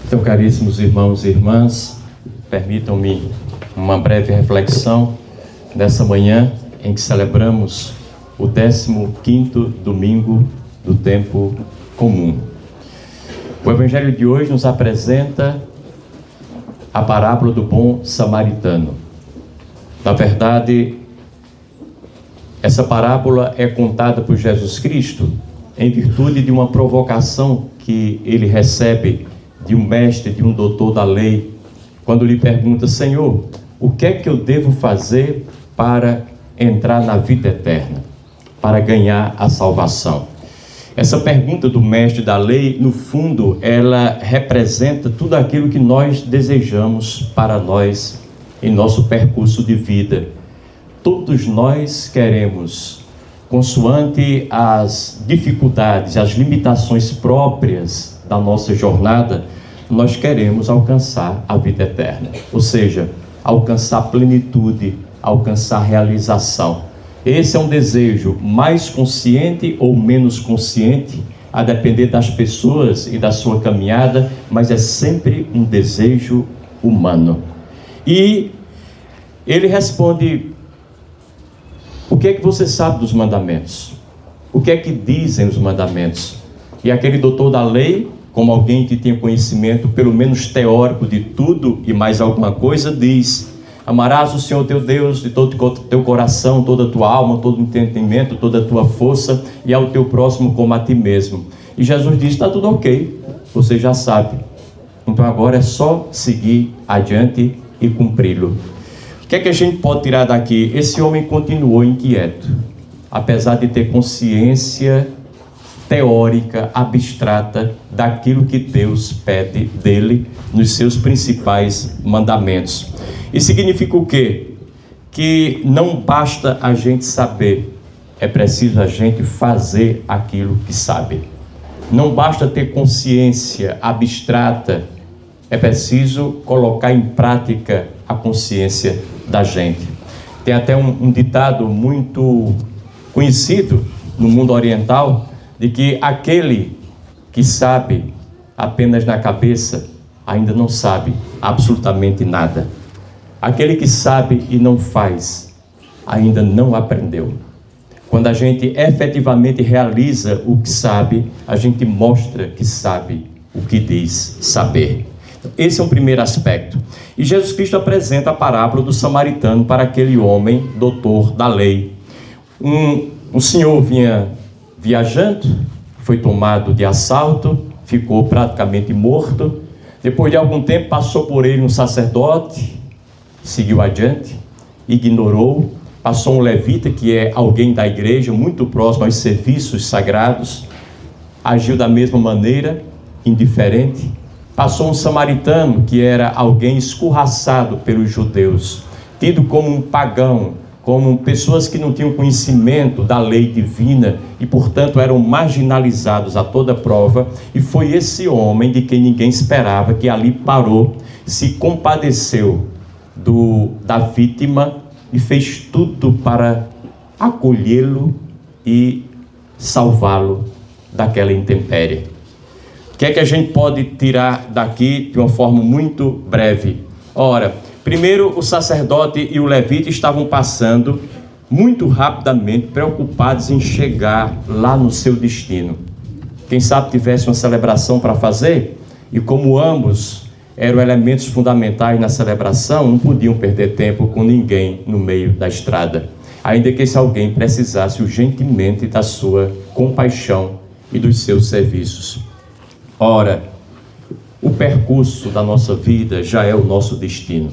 Então, caríssimos irmãos e irmãs, permitam-me uma breve reflexão nessa manhã em que celebramos o 15º domingo do tempo comum. O Evangelho de hoje nos apresenta a parábola do bom samaritano. Na verdade, essa parábola é contada por Jesus Cristo em virtude de uma provocação que ele recebe de um mestre, de um doutor da lei, quando lhe pergunta: Senhor, o que é que eu devo fazer para entrar na vida eterna, para ganhar a salvação? Essa pergunta do mestre da lei, no fundo, ela representa tudo aquilo que nós desejamos para nós em nosso percurso de vida. Todos nós queremos, consoante as dificuldades, as limitações próprias da nossa jornada, nós queremos alcançar a vida eterna, ou seja, alcançar plenitude, alcançar realização. Esse é um desejo mais consciente ou menos consciente, a depender das pessoas e da sua caminhada, mas é sempre um desejo humano. E ele responde: o que é que você sabe dos mandamentos? O que é que dizem os mandamentos? E aquele doutor da lei, como alguém que tem conhecimento, pelo menos teórico, de tudo e mais alguma coisa, diz: amarás o Senhor teu Deus de todo o teu coração, toda a tua alma, todo o entendimento, toda a tua força, e ao teu próximo como a ti mesmo. E Jesus diz: está tudo ok, você já sabe. Então agora é só seguir adiante e cumpri-lo. O que é que a gente pode tirar daqui? Esse homem continuou inquieto, apesar de ter consciência teórica, abstrata, daquilo que Deus pede dele nos seus principais mandamentos. E significa o quê? Que não basta a gente saber, é preciso a gente fazer aquilo que sabe. Não basta ter consciência abstrata, é preciso colocar em prática a consciência da gente. Tem até um ditado muito conhecido no mundo oriental, de que aquele que sabe apenas na cabeça ainda não sabe absolutamente nada. Aquele que sabe e não faz ainda não aprendeu. Quando a gente efetivamente realiza o que sabe, a gente mostra que sabe o que diz saber. Esse é o primeiro aspecto. E Jesus Cristo apresenta a parábola do samaritano para aquele homem, doutor da lei. Um senhor vinha viajando, foi tomado de assalto, ficou praticamente morto. Depois de algum tempo passou por ele um sacerdote, seguiu adiante, ignorou. Passou um levita, que é alguém da igreja, muito próximo aos serviços sagrados, agiu da mesma maneira, indiferente. Passou um samaritano, que era alguém escorraçado pelos judeus, tido como um pagão, como pessoas que não tinham conhecimento da lei divina e, portanto, eram marginalizados a toda prova. E foi esse homem, de quem ninguém esperava, que ali parou, se compadeceu da vítima e fez tudo para acolhê-lo e salvá-lo daquela intempérie. O que é que a gente pode tirar daqui de uma forma muito breve? Ora, primeiro, o sacerdote e o levita estavam passando muito rapidamente, preocupados em chegar lá no seu destino. Quem sabe tivesse uma celebração para fazer, e como ambos eram elementos fundamentais na celebração, não podiam perder tempo com ninguém no meio da estrada, ainda que esse alguém precisasse urgentemente da sua compaixão e dos seus serviços. Ora, o percurso da nossa vida já é o nosso destino.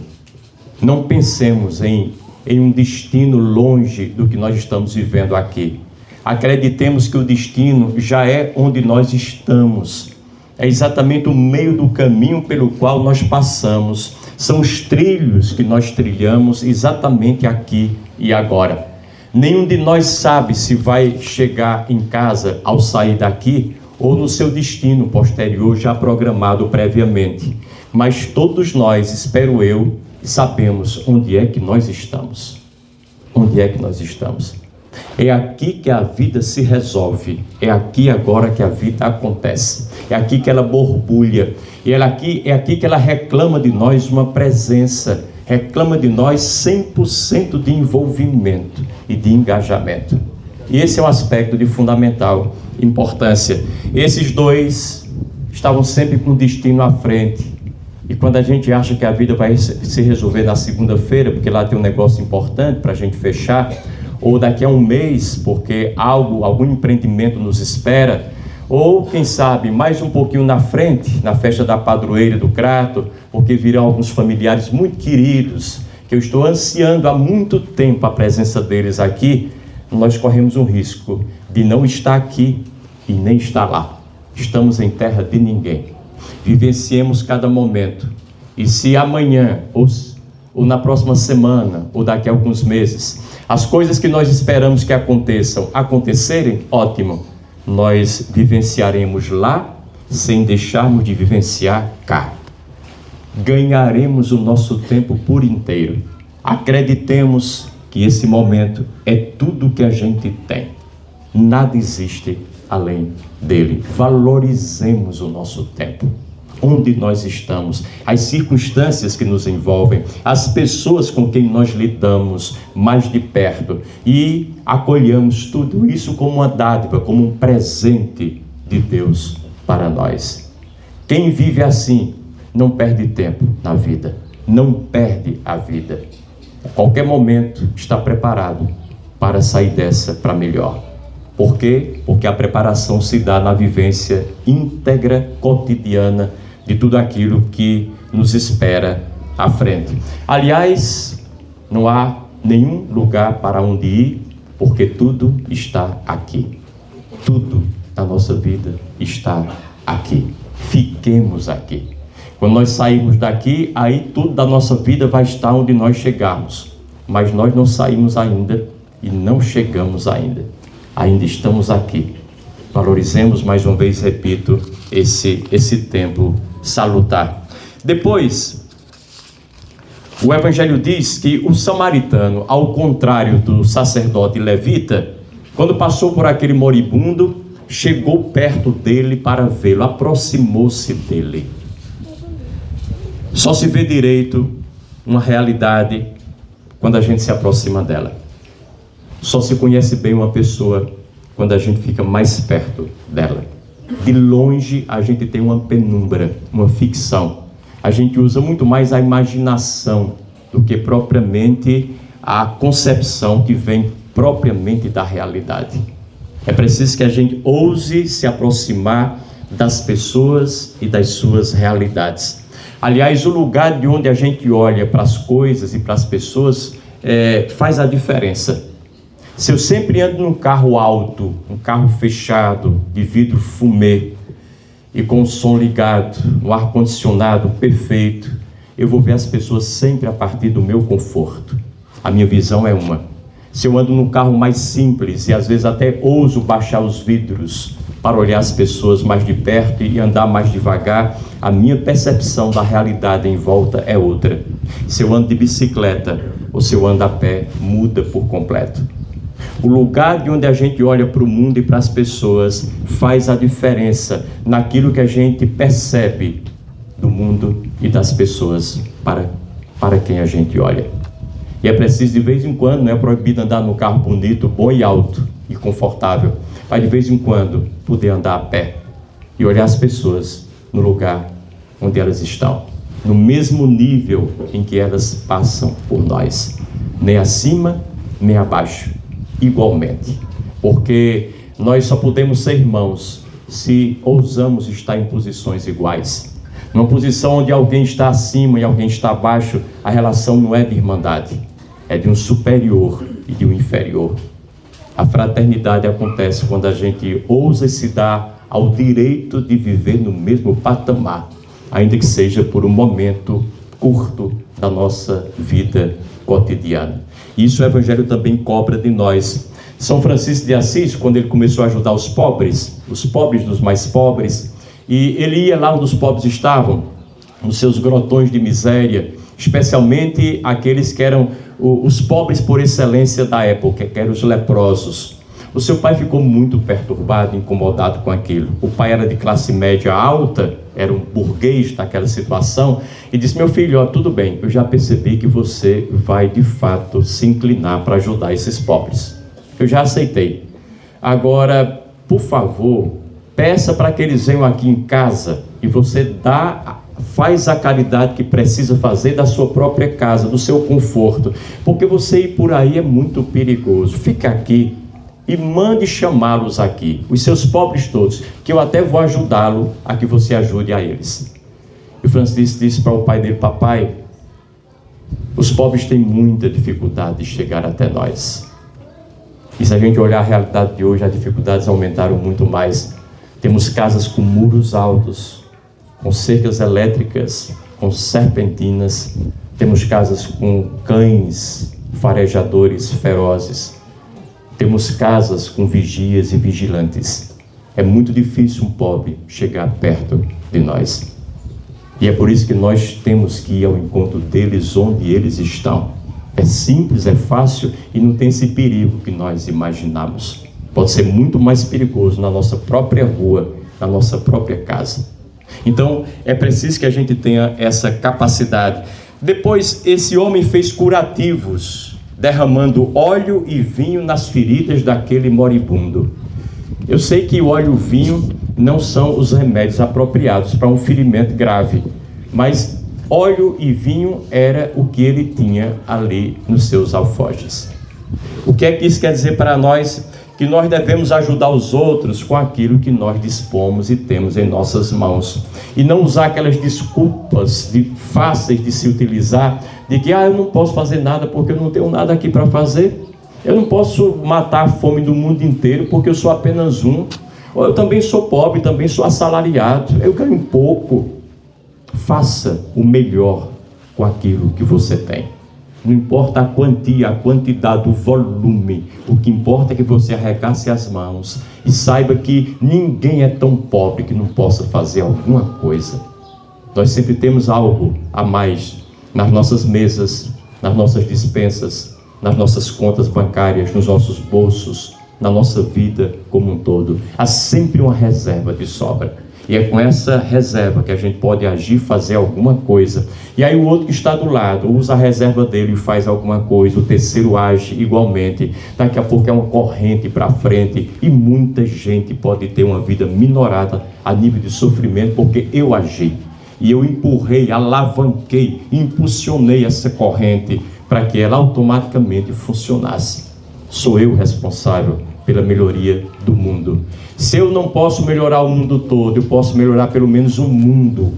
Não pensemos em um destino longe do que nós estamos vivendo aqui. Acreditemos que o destino já é onde nós estamos. É exatamente o meio do caminho pelo qual nós passamos. São os trilhos que nós trilhamos exatamente aqui e agora. Nenhum de nós sabe se vai chegar em casa ao sair daqui ou no seu destino posterior já programado previamente. Mas todos nós, espero eu, sabemos onde é que nós estamos. Onde é que nós estamos? É aqui que a vida se resolve, é aqui agora que a vida acontece, é aqui que ela borbulha, e é aqui que ela reclama de nós uma presença, reclama de nós 100% de envolvimento e de engajamento. E esse é um aspecto de fundamental importância. Esses dois estavam sempre com o destino à frente. E quando a gente acha que a vida vai se resolver na segunda-feira, porque lá tem um negócio importante para a gente fechar, ou daqui a um mês, porque algum empreendimento nos espera, ou quem sabe mais um pouquinho na frente, na festa da padroeira do Crato, porque virão alguns familiares muito queridos, que eu estou ansiando há muito tempo a presença deles aqui, nós corremos um risco de não estar aqui e nem estar lá. Estamos em terra de ninguém. Vivenciemos cada momento. E se amanhã, ou na próxima semana, ou daqui a alguns meses, as coisas que nós esperamos que acontecerem, ótimo. Nós vivenciaremos lá, sem deixarmos de vivenciar cá. Ganharemos o nosso tempo por inteiro. Acreditemos que esse momento é tudo que a gente tem. Nada existe além dele. Valorizemos o nosso tempo. Onde nós estamos, as circunstâncias que nos envolvem, as pessoas com quem nós lidamos mais de perto, e acolhamos tudo isso como uma dádiva, como um presente de Deus para nós. Quem vive assim não perde tempo na vida, não perde a vida. A qualquer momento está preparado para sair dessa para melhor. Por quê? Porque a preparação se dá na vivência íntegra, cotidiana, de tudo aquilo que nos espera à frente. Aliás, não há nenhum lugar para onde ir, porque tudo está aqui. Tudo na nossa vida está aqui. Fiquemos aqui. Quando nós sairmos daqui, aí tudo da nossa vida vai estar onde nós chegarmos. Mas nós não saímos ainda e não chegamos ainda. Ainda estamos aqui. Valorizemos, mais uma vez, repito, esse tempo salutar. Depois, o Evangelho diz que o samaritano, ao contrário do sacerdote levita, quando passou por aquele moribundo, chegou perto dele para vê-lo, aproximou-se dele. Só se vê direito uma realidade quando a gente se aproxima dela. Só se conhece bem uma pessoa quando a gente fica mais perto dela. De longe a gente tem uma penumbra, uma ficção. A gente usa muito mais a imaginação do que propriamente a concepção que vem propriamente da realidade. É preciso que a gente ouse se aproximar das pessoas e das suas realidades. Aliás, o lugar de onde a gente olha para as coisas e para as pessoas faz a diferença. Se eu sempre ando num carro alto, um carro fechado, de vidro fumê, e com o som ligado, um ar-condicionado perfeito, eu vou ver as pessoas sempre a partir do meu conforto. A minha visão é uma. Se eu ando num carro mais simples, e às vezes até ouso baixar os vidros para olhar as pessoas mais de perto e andar mais devagar, a minha percepção da realidade em volta é outra. Se eu ando de bicicleta ou se eu ando a pé, muda por completo. O lugar de onde a gente olha para o mundo e para as pessoas faz a diferença naquilo que a gente percebe do mundo e das pessoas para quem a gente olha. E é preciso, de vez em quando, não é proibido andar no carro bonito, bom e alto e confortável, mas de vez em quando poder andar a pé e olhar as pessoas no lugar onde elas estão, no mesmo nível em que elas passam por nós, nem acima nem abaixo, igualmente, porque nós só podemos ser irmãos se ousamos estar em posições iguais. Numa posição onde alguém está acima e alguém está abaixo, a relação não é de irmandade, é de um superior e de um inferior. A fraternidade acontece quando a gente ousa se dar ao direito de viver no mesmo patamar, ainda que seja por um momento curto da nossa vida cotidiana. Isso o Evangelho também cobra de nós. São Francisco de Assis, quando ele começou a ajudar os pobres dos mais pobres, e ele ia lá onde os pobres estavam, nos seus grotões de miséria, especialmente aqueles que eram os pobres por excelência da época, que eram os leprosos. O seu pai ficou muito perturbado, incomodado com aquilo. O pai era de classe média alta, era um burguês daquela situação, e disse: meu filho, ó, tudo bem, eu já percebi que você vai de fato se inclinar para ajudar esses pobres. Eu já aceitei. Agora, por favor, peça para que eles venham aqui em casa e você faz a caridade que precisa fazer da sua própria casa, do seu conforto, porque você ir por aí é muito perigoso. Fica aqui e mande chamá-los aqui, os seus pobres todos, que eu até vou ajudá-lo a que você ajude a eles. E o Francisco disse para o pai dele: papai, os pobres têm muita dificuldade de chegar até nós. E se a gente olhar a realidade de hoje, as dificuldades aumentaram muito mais. Temos casas com muros altos, com cercas elétricas, com serpentinas. Temos casas com cães farejadores ferozes. Temos casas com vigias e vigilantes. É muito difícil um pobre chegar perto de nós. E é por isso que nós temos que ir ao encontro deles onde eles estão. É simples, é fácil e não tem esse perigo que nós imaginamos. Pode ser muito mais perigoso na nossa própria rua, na nossa própria casa. Então, é preciso que a gente tenha essa capacidade. Depois, esse homem fez curativos, derramando óleo e vinho nas feridas daquele moribundo. Eu sei que o óleo e o vinho não são os remédios apropriados para um ferimento grave, mas óleo e vinho era o que ele tinha ali nos seus alforjes. O que é que isso quer dizer para nós? Que nós devemos ajudar os outros com aquilo que nós dispomos e temos em nossas mãos. E não usar aquelas desculpas fáceis de se utilizar, de que eu não posso fazer nada porque eu não tenho nada aqui para fazer. Eu não posso matar a fome do mundo inteiro porque eu sou apenas um. Ou eu também sou pobre, também sou assalariado, eu ganho pouco. Faça o melhor com aquilo que você tem. Não importa a quantia, a quantidade, o volume. O que importa é que você arregace as mãos e saiba que ninguém é tão pobre que não possa fazer alguma coisa. Nós sempre temos algo a mais nas nossas mesas, nas nossas despensas, nas nossas contas bancárias, nos nossos bolsos, na nossa vida como um todo. Há sempre uma reserva de sobra. E é com essa reserva que a gente pode agir, fazer alguma coisa. E aí o outro que está do lado usa a reserva dele e faz alguma coisa. O terceiro age igualmente. Daqui a pouco é uma corrente para frente. E muita gente pode ter uma vida minorada a nível de sofrimento porque eu agi. E eu empurrei, alavanquei, impulsionei essa corrente para que ela automaticamente funcionasse. Sou eu responsável pela melhoria do mundo. Se eu não posso melhorar o mundo todo, eu posso melhorar pelo menos o mundo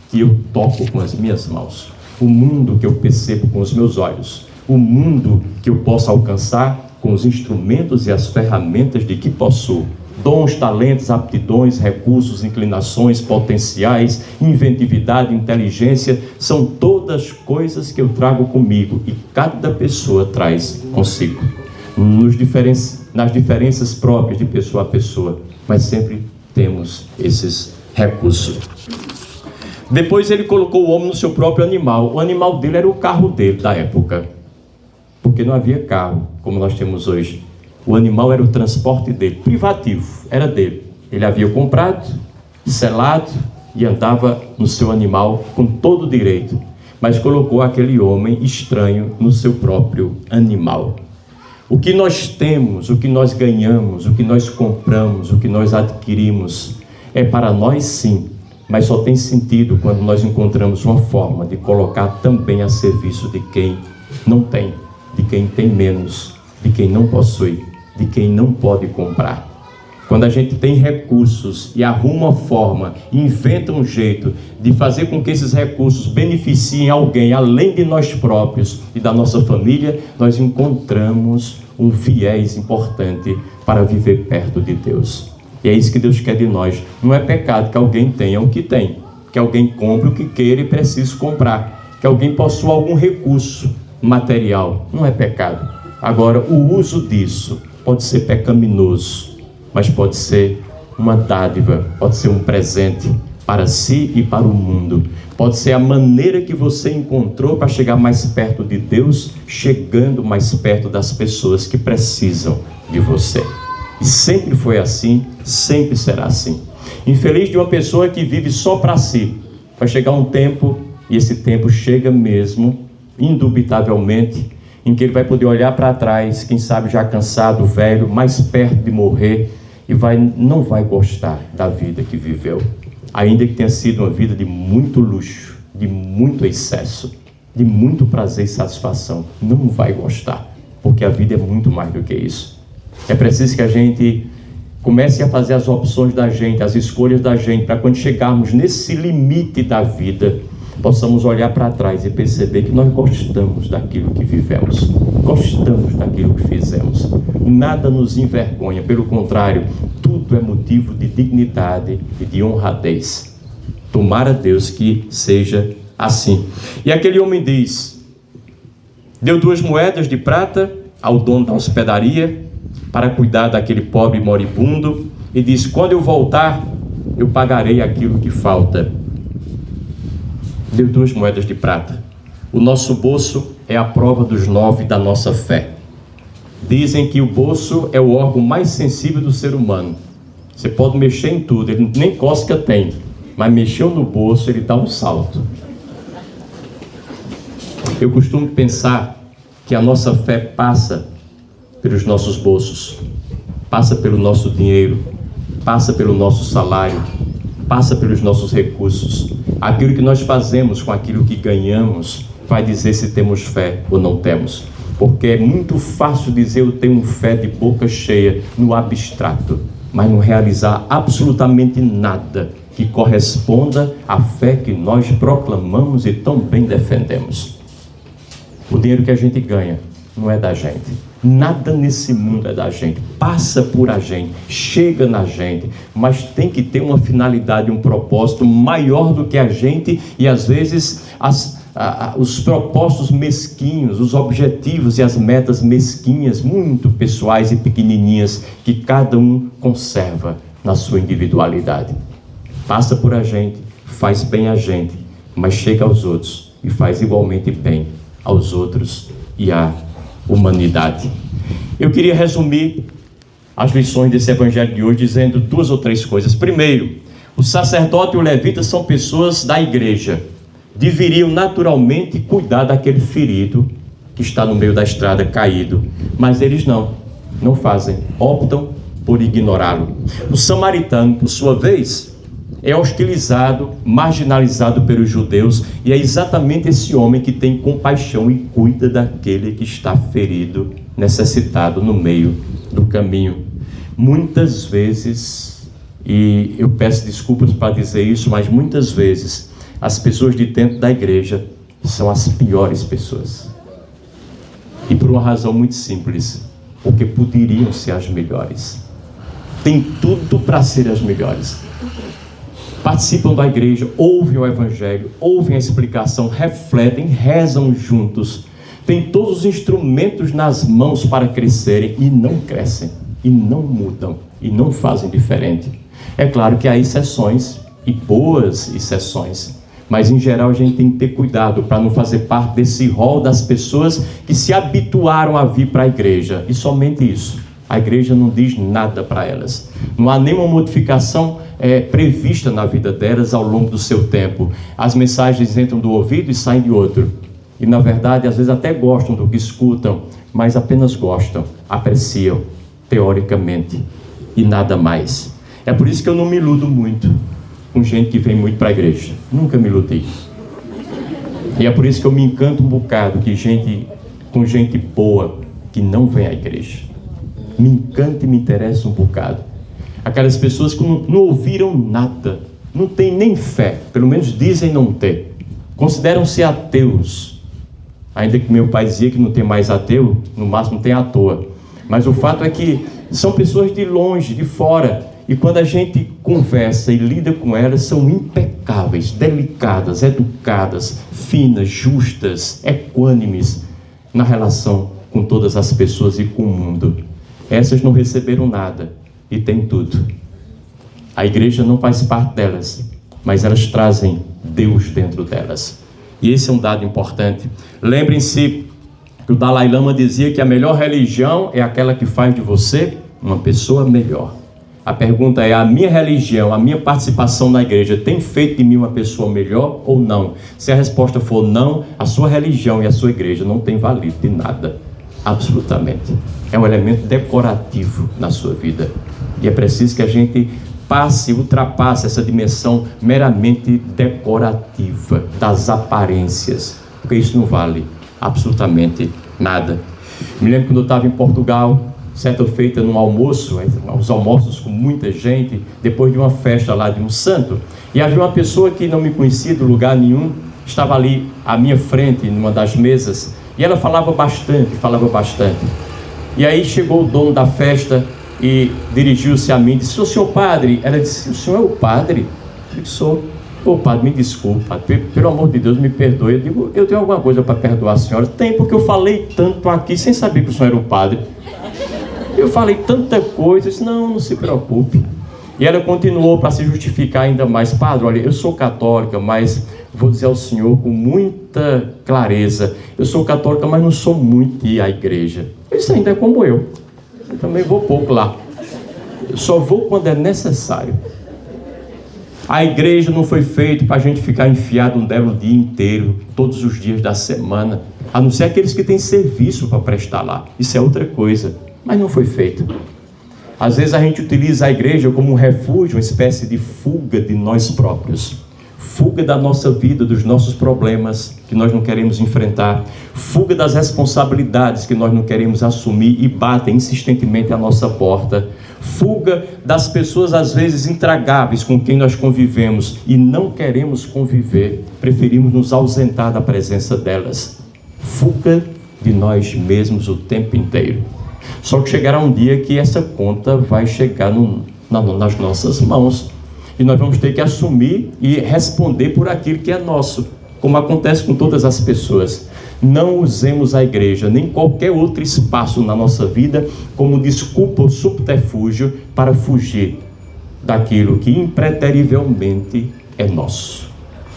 que eu toco com as minhas mãos, o mundo que eu percebo com os meus olhos, o mundo que eu posso alcançar com os instrumentos e as ferramentas de que possuo. Dons, talentos, aptidões, recursos, inclinações, potenciais, inventividade, inteligência, são todas coisas que eu trago comigo e cada pessoa traz consigo. Nas diferenças próprias de pessoa a pessoa, mas sempre temos esses recursos. Depois ele colocou o homem no seu próprio animal. O animal dele era o carro dele da época, porque não havia carro como nós temos hoje. O animal era o transporte dele, privativo, era dele. Ele havia comprado, selado e andava no seu animal com todo o direito, mas colocou aquele homem estranho no seu próprio animal. O que nós temos, o que nós ganhamos, o que nós compramos, o que nós adquirimos, é para nós sim, mas só tem sentido quando nós encontramos uma forma de colocar também a serviço de quem não tem, de quem tem menos, de quem não possui, de quem não pode comprar. Quando a gente tem recursos e arruma uma forma, inventa um jeito de fazer com que esses recursos beneficiem alguém além de nós próprios e da nossa família, nós encontramos um viés importante para viver perto de Deus. E é isso que Deus quer de nós. Não é pecado que alguém tenha o que tem, que alguém compre o que queira e precise comprar, que alguém possua algum recurso material. Não é pecado. Agora, o uso disso pode ser pecaminoso, mas pode ser uma dádiva, pode ser um presente, para si e para o mundo. Pode ser a maneira que você encontrou para chegar mais perto de Deus, chegando mais perto das pessoas que precisam de você. E sempre foi assim, sempre será assim. Infeliz de uma pessoa que vive só para si. Vai chegar um tempo, e esse tempo chega mesmo, indubitavelmente, em que ele vai poder olhar para trás, quem sabe já cansado, velho, mais perto de morrer, e não vai gostar da vida que viveu. Ainda que tenha sido uma vida de muito luxo, de muito excesso, de muito prazer e satisfação, não vai gostar, porque a vida é muito mais do que isso. É preciso que a gente comece a fazer as opções da gente, as escolhas da gente, para quando chegarmos nesse limite da vida, possamos olhar para trás e perceber que nós gostamos daquilo que vivemos, gostamos daquilo que fizemos. Nada nos envergonha, pelo contrário, tudo é motivo de dignidade e de honradez. Tomara a Deus que seja assim. E aquele homem diz, deu 2 moedas de prata ao dono da hospedaria para cuidar daquele pobre moribundo e diz, quando eu voltar, eu pagarei aquilo que falta. Deu 2 moedas de prata. O nosso bolso é a prova dos 9 da nossa fé. Dizem que o bolso é o órgão mais sensível do ser humano. Você pode mexer em tudo, ele nem cócega tem, mas mexeu no bolso, ele dá um salto. Eu costumo pensar que a nossa fé passa pelos nossos bolsos, passa pelo nosso dinheiro, passa pelo nosso salário, passa pelos nossos recursos. Aquilo que nós fazemos com aquilo que ganhamos vai dizer se temos fé ou não temos. Porque é muito fácil dizer eu tenho fé de boca cheia no abstrato, mas não realizar absolutamente nada que corresponda à fé que nós proclamamos e tão bem defendemos. O dinheiro que a gente ganha não é da gente. Nada nesse mundo é da gente, passa por a gente, chega na gente, mas tem que ter uma finalidade, um propósito maior do que a gente, e às vezes os propósitos mesquinhos, os objetivos e as metas mesquinhas, muito pessoais e pequenininhas, que cada um conserva na sua individualidade. Passa por a gente, faz bem a gente, mas chega aos outros e faz igualmente bem aos outros e à humanidade. Eu queria resumir as lições desse evangelho de hoje dizendo 2 ou 3 coisas. Primeiro, o sacerdote e o levita são pessoas da igreja, deveriam naturalmente cuidar daquele ferido que está no meio da estrada caído, mas eles não fazem, optam por ignorá-lo. O samaritano, por sua vez, é hostilizado, marginalizado pelos judeus, e é exatamente esse homem que tem compaixão e cuida daquele que está ferido, necessitado no meio do caminho. Muitas vezes, e eu peço desculpas para dizer isso, mas muitas vezes as pessoas de dentro da igreja são as piores pessoas, e por uma razão muito simples, porque poderiam ser as melhores, tem tudo para ser as melhores. Participam da igreja, ouvem o evangelho, ouvem a explicação, refletem, rezam juntos, têm todos os instrumentos nas mãos para crescerem e não crescem, e não mudam, e não fazem diferente. É claro que há exceções, e boas exceções, mas em geral a gente tem que ter cuidado para não fazer parte desse rol das pessoas que se habituaram a vir para a igreja, e somente isso. A igreja não diz nada para elas, não há nenhuma modificação prevista na vida delas ao longo do seu tempo. As mensagens entram do ouvido e saem de outro, e na verdade às vezes até gostam do que escutam, mas apenas gostam, apreciam teoricamente e nada mais. É por isso que eu não me iludo muito com gente que vem muito para a igreja, nunca me iludi, e é por isso que eu me encanto um bocado com gente boa que não vem à igreja. Me encanta e me interessa um bocado aquelas pessoas que não ouviram nada, não têm nem fé, pelo menos dizem não ter, consideram-se ateus, ainda que meu pai dizia que não tem mais ateu, no máximo tem à toa, mas o fato é que são pessoas de longe, de fora, e quando a gente conversa e lida com elas, são impecáveis, delicadas, educadas, finas, justas, equânimes na relação com todas as pessoas e com o mundo. Essas não receberam nada e têm tudo. A igreja não faz parte delas, mas elas trazem Deus dentro delas. E esse é um dado importante. Lembrem-se que o Dalai Lama dizia que a melhor religião é aquela que faz de você uma pessoa melhor. A pergunta é: a minha religião, a minha participação na igreja tem feito de mim uma pessoa melhor ou não? Se a resposta for não, a sua religião e a sua igreja não tem valido de nada, absolutamente. É um elemento decorativo na sua vida. E é preciso que a gente ultrapasse essa dimensão meramente decorativa das aparências, porque isso não vale absolutamente nada. Me lembro quando eu estava em Portugal, certa feita num almoço, uns almoços com muita gente, depois de uma festa lá de um santo, e havia uma pessoa que não me conhecia de lugar nenhum, estava ali à minha frente, numa das mesas, e ela falava bastante. E aí chegou o dono da festa e dirigiu-se a mim e disse: "O senhor padre?" Ela disse: "O senhor é o padre?" Eu disse: "Sou." "Ô padre, me desculpa, pelo amor de Deus, me perdoe." Eu digo: "Eu tenho alguma coisa para perdoar a senhora?" "Tem, porque eu falei tanto aqui sem saber que o senhor era o padre. Eu falei tanta coisa." Eu disse: "Não se preocupe." E ela continuou para se justificar ainda mais: "Padre, olha, eu sou católica, mas vou dizer ao senhor com muita clareza, eu sou católica, mas não sou muito de ir à igreja." Isso ainda é como eu também vou pouco lá. Eu só vou quando é necessário. A igreja não foi feita para a gente ficar enfiado nela o dia inteiro, todos os dias da semana, a não ser aqueles que têm serviço para prestar lá. Isso é outra coisa, mas não foi feito. Às vezes a gente utiliza a igreja como um refúgio, uma espécie de fuga de nós próprios, fuga da nossa vida, dos nossos problemas que nós não queremos enfrentar, fuga das responsabilidades que nós não queremos assumir e batem insistentemente à nossa porta, fuga das pessoas às vezes intragáveis com quem nós convivemos e não queremos conviver, preferimos nos ausentar da presença delas, fuga de nós mesmos o tempo inteiro. Só que chegará um dia que essa conta vai chegar nas nossas mãos e nós vamos ter que assumir e responder por aquilo que é nosso, como acontece com todas as pessoas. Não usemos a igreja, nem qualquer outro espaço na nossa vida como desculpa ou subterfúgio para fugir daquilo que impreterivelmente é nosso.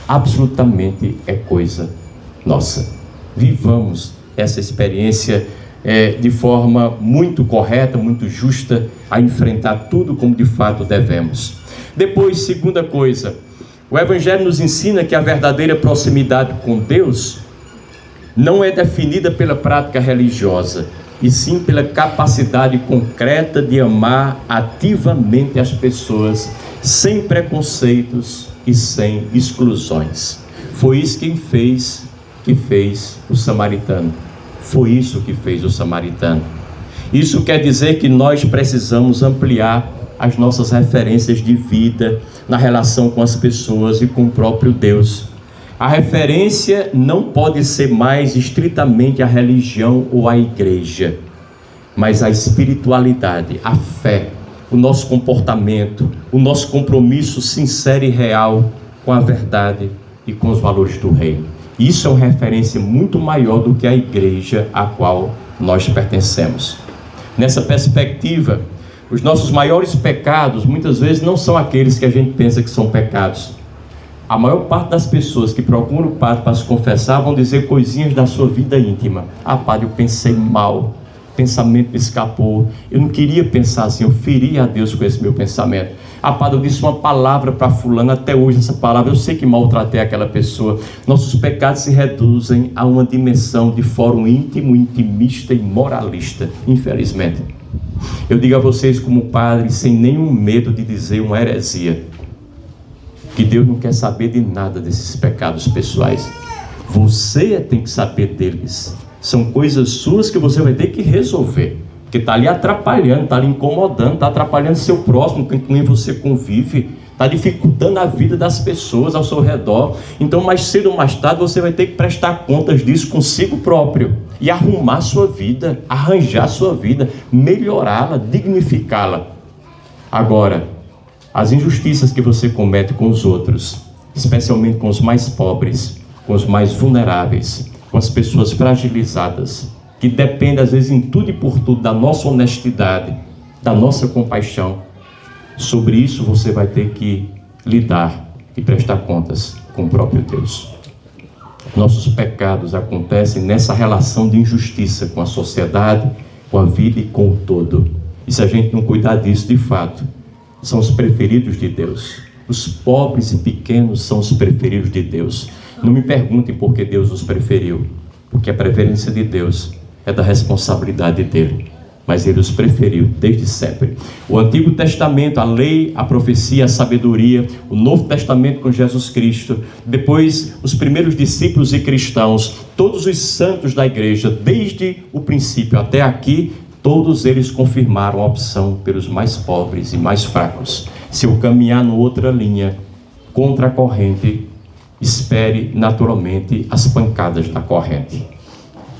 Absolutamente é coisa nossa. Vivamos essa experiência de forma muito correta, muito justa, a enfrentar tudo como de fato devemos. Depois, segunda coisa, o Evangelho nos ensina que a verdadeira proximidade com Deus não é definida pela prática religiosa, e sim pela capacidade concreta de amar ativamente as pessoas, sem preconceitos e sem exclusões. Foi isso que fez o samaritano. Foi isso que fez o samaritano. Isso quer dizer que nós precisamos ampliar as nossas referências de vida na relação com as pessoas e com o próprio Deus. A referência não pode ser mais estritamente a religião ou a igreja, mas a espiritualidade, a fé, o nosso comportamento, o nosso compromisso sincero e real com a verdade e com os valores do reino. Isso é uma referência muito maior do que a igreja a qual nós pertencemos. Nessa perspectiva, os nossos maiores pecados muitas vezes não são aqueles que a gente pensa que são pecados. A maior parte das pessoas que procuram o padre para se confessar vão dizer coisinhas da sua vida íntima. "Ah, padre, eu pensei mal, pensamento me escapou, eu não queria pensar assim, eu feri a Deus com esse meu pensamento. Ah, padre, eu disse uma palavra para fulano, até hoje essa palavra, eu sei que maltratei aquela pessoa." Nossos pecados se reduzem a uma dimensão de fórum íntimo, intimista e moralista, infelizmente. Eu digo a vocês como padre, sem nenhum medo de dizer uma heresia, que Deus não quer saber de nada desses pecados pessoais. Você tem que saber deles. São coisas suas que você vai ter que resolver, porque está ali atrapalhando, está ali incomodando, está atrapalhando seu próximo, com quem você convive, está dificultando a vida das pessoas ao seu redor. Então, mais cedo ou mais tarde, você vai ter que prestar contas disso consigo próprio e arrumar sua vida, arranjar sua vida, melhorá-la, dignificá-la. Agora, as injustiças que você comete com os outros, especialmente com os mais pobres, com os mais vulneráveis, com as pessoas fragilizadas, que dependem às vezes em tudo e por tudo da nossa honestidade, da nossa compaixão, sobre isso você vai ter que lidar e prestar contas com o próprio Deus. Nossos pecados acontecem nessa relação de injustiça com a sociedade, com a vida e com o todo. E se a gente não cuidar disso, de fato, são os preferidos de Deus. Os pobres e pequenos são os preferidos de Deus. Não me perguntem por que Deus os preferiu, porque a preferência de Deus é da responsabilidade dele. Mas ele os preferiu desde sempre. O Antigo Testamento, a lei, a profecia, a sabedoria. O Novo Testamento com Jesus Cristo. Depois, os primeiros discípulos e cristãos. Todos os santos da igreja, desde o princípio até aqui, todos eles confirmaram a opção pelos mais pobres e mais fracos. Se eu caminhar em outra linha, contra a corrente, espere naturalmente as pancadas da corrente.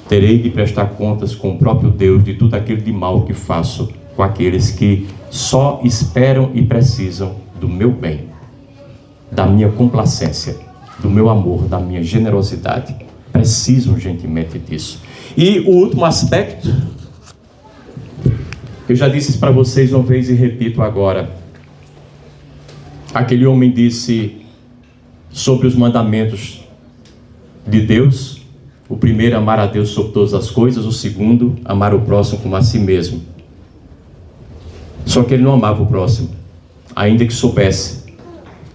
Terei de prestar contas com o próprio Deus de tudo aquilo de mal que faço com aqueles que só esperam e precisam do meu bem, da minha complacência, do meu amor, da minha generosidade. Precisam urgentemente disso. E o último aspecto, eu já disse isso para vocês uma vez e repito agora. Aquele homem disse sobre os mandamentos de Deus. O primeiro, amar a Deus sobre todas as coisas. O segundo, amar o próximo como a si mesmo. Só que ele não amava o próximo, ainda que soubesse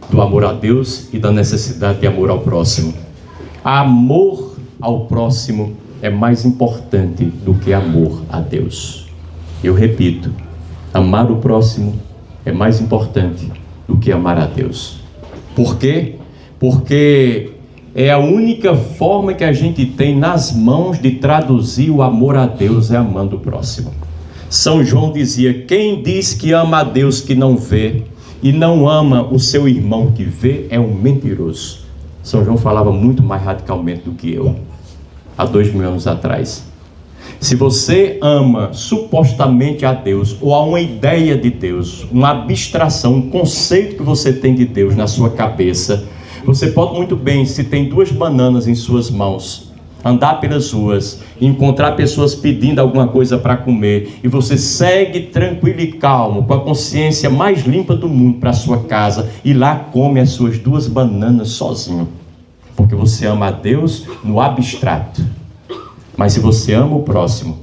do amor a Deus e da necessidade de amor ao próximo. Amor ao próximo é mais importante do que amor a Deus. Eu repito, amar o próximo é mais importante do que amar a Deus. Por quê? Porque é a única forma que a gente tem nas mãos de traduzir o amor a Deus é amando o próximo. São João dizia, quem diz que ama a Deus que não vê e não ama o seu irmão que vê é um mentiroso. São João falava muito mais radicalmente do que eu, há 2000 anos atrás. Se você ama supostamente a Deus, ou a uma ideia de Deus, uma abstração, um conceito que você tem de Deus na sua cabeça, você pode muito bem, se tem 2 bananas em suas mãos, andar pelas ruas, encontrar pessoas pedindo alguma coisa para comer, e você segue tranquilo e calmo, com a consciência mais limpa do mundo para a sua casa, e lá come as suas 2 bananas sozinho, porque você ama a Deus no abstrato. Mas se você ama o próximo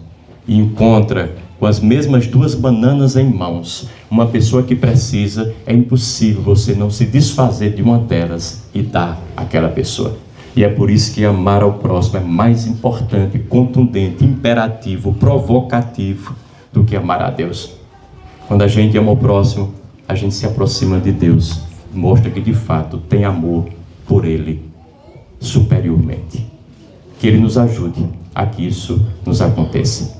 e encontra com as mesmas 2 bananas em mãos uma pessoa que precisa, é impossível você não se desfazer de uma delas e dar àquela pessoa. E é por isso que amar ao próximo é mais importante, contundente, imperativo, provocativo do que amar a Deus. Quando a gente ama o próximo, a gente se aproxima de Deus, mostra que de fato tem amor por Ele superiormente. Que Ele nos ajude a que isso nos aconteça.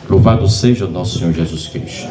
Louvado seja o nosso Senhor Jesus Cristo.